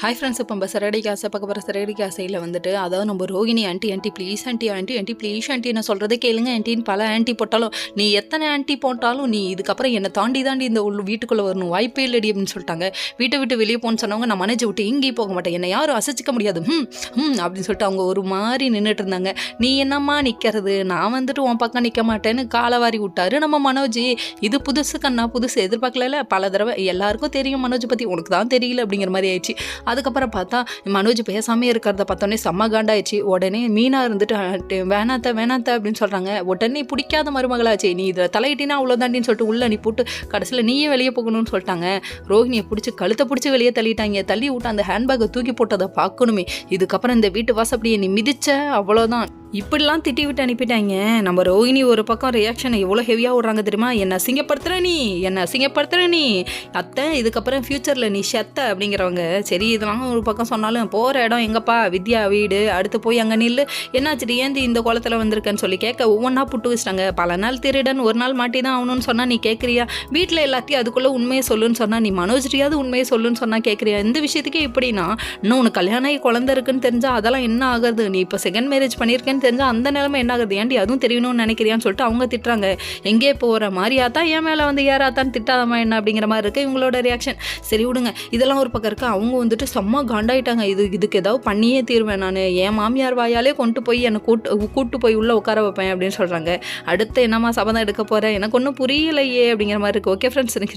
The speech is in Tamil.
ஹாய் ஃப்ரெண்ட்ஸ், இப்போ நம்ம சரடி காசை பார்க்க போகிற சரடி காசையில் வந்துட்டு அதாவது நம்ம Rohini aunty please aunty please aunty நான் சொல்கிறதே கேளுங்க ஆண்டின்னு பல ஆண்டி போட்டாலும் நீ எத்தனை ஆண்டி போட்டாலும் நீ இதுக்கப்புறம் என்னை தாண்டி இந்த வீட்டுக்குள்ளே வரணும் வாய்ப்பே இல்லடி அப்படின்னு சொல்லிட்டாங்க. வீட்டை விட்டு வெளியே போன்னு சொன்னவங்க நான் மனைஜை விட்டு எங்கேயும் போக மாட்டேன், என்னை யாரும் அசைச்சிக்க முடியாது அப்படின்னு சொல்லிட்டு அவங்க ஒரு மாதிரி நின்றுட்டு இருந்தாங்க. நீ என்னம்மா நிற்கிறது, நான் வந்துட்டு உன் பக்கம் நிற்க மாட்டேன்னு காலை வாரி விட்டாரு நம்ம மனோஜ். இது புதுசு கண்ணா, புதுசு எதிர்பார்க்கல. பல தடவை எல்லாருக்கும் தெரியும் மனோஜ் பற்றி, உனக்கு தான் தெரியல அப்படிங்கிற மாதிரி ஆயிடுச்சு. அதுக்கப்புறம் பார்த்தா மனோஜ் பேசாமே இருக்கிறத பார்த்தோன்னே செம்ம காண்டாயிடுச்சு. உடனே மீனா இருந்துட்டு வேணாத்த அப்படின்னு சொல்கிறாங்க. உடனே பிடிக்காத மருமகளாச்சு, நீ இதில் தலையிட்டினா அவ்வளோதாண்டின்னு சொல்லிட்டு உள்ள நீ போட்டு கடைசியில் நீயே வெளியே போகணும்னு சொல்லிட்டாங்க. ரோஹிணியை கழுத்தை பிடிச்சி வெளியே தள்ளிட்டாங்க. தள்ளி விட்டு அந்த ஹேண்ட்பேக்கை தூக்கி போட்டதை பார்க்கணுமே. இதுக்கப்புறம் இந்த வீட்டு வாசப்படியை நீ மிதிச்ச அவ்வளோதான். இப்படிலாம் திட்டி விட்டு அனுப்பிட்டாங்க. நம்ம ரோஹிணி ஒரு பக்கம் ரியாக்ஷனை எவ்வளோ ஹெவியாக விடுறாங்க தெரியுமா? என்ன அசிங்கப்படுத்துற நீ அத்தை, இதுக்கப்புறம் ஃப்யூச்சரில் நீ செத்த அப்படிங்கிறவங்க. சரி, இதெல்லாம் ஒரு பக்கம் சொன்னாலும் போகிற இடம் எங்கப்பா வித்யா வீடு, அடுத்து போய் அங்கே நில்லு, என்னாச்சு ஏந்தி இந்த குளத்தில் வந்திருக்கேன்னு சொல்லி கேட்க ஒவ்வொன்றா புட்டு வச்சிட்டாங்க. பல நாள் திருடன் ஒரு நாள் மாட்டி தான் ஆகணும்னு சொன்னால் நீ கேட்குறியா? வீட்டில் எல்லாத்தையும் அதுக்குள்ளே உண்மையை சொல்லுன்னு சொன்னால் நீ மனோஜ்ரியாவது உண்மையை சொல்லுன்னு சொன்னால் கேட்குறியா? இந்த விஷயத்துக்கே இப்படின்னா இன்னும் உனக்கு கல்யாணம் ஆகி குழந்தை இருக்குன்னு தெரிஞ்சால் அதெல்லாம் என்ன ஆகுது? நீ இப்போ செகண்ட் மேரேஜ் பண்ணியிருக்கேன்னு தெரிஞ்சால் அந்த நிலைமை என்ன ஆகுது? ஏன்டி அதுவும் தெரியணும்னு நினைக்கிறியான்னு சொல்லிட்டு அவங்க திட்டுறாங்க. எங்கே போகிற மாதிரியாத்தா என் மேலே வந்து ஏறாத்தான் திட்டாதமா என்ன அப்படிங்கிற மாதிரி இருக்குது இவங்களோட ரியாக்ஷன். சரி விடுங்க, இதெல்லாம் ஒரு பக்கம் இருக்குது. அவங்க வந்துட்டு செம்ம காண்டாயிட்டாங்க. இதுக்கு ஏதாவது பண்ணியே தீர்வேன், நான் என் மாமியார் வாயாலே கொண்டு போய் என்னை கூட்டு போய் உள்ளே உட்கார வைப்பேன் அப்படின்னு சொல்கிறாங்க. அடுத்து என்னம்மா சபதம் எடுக்க போகிறேன், எனக்கு ஒன்றும் புரியலையே அப்படிங்கிற மாதிரி இருக்குது. ஓகே ஃப்ரெண்ட்ஸ், எனக்கு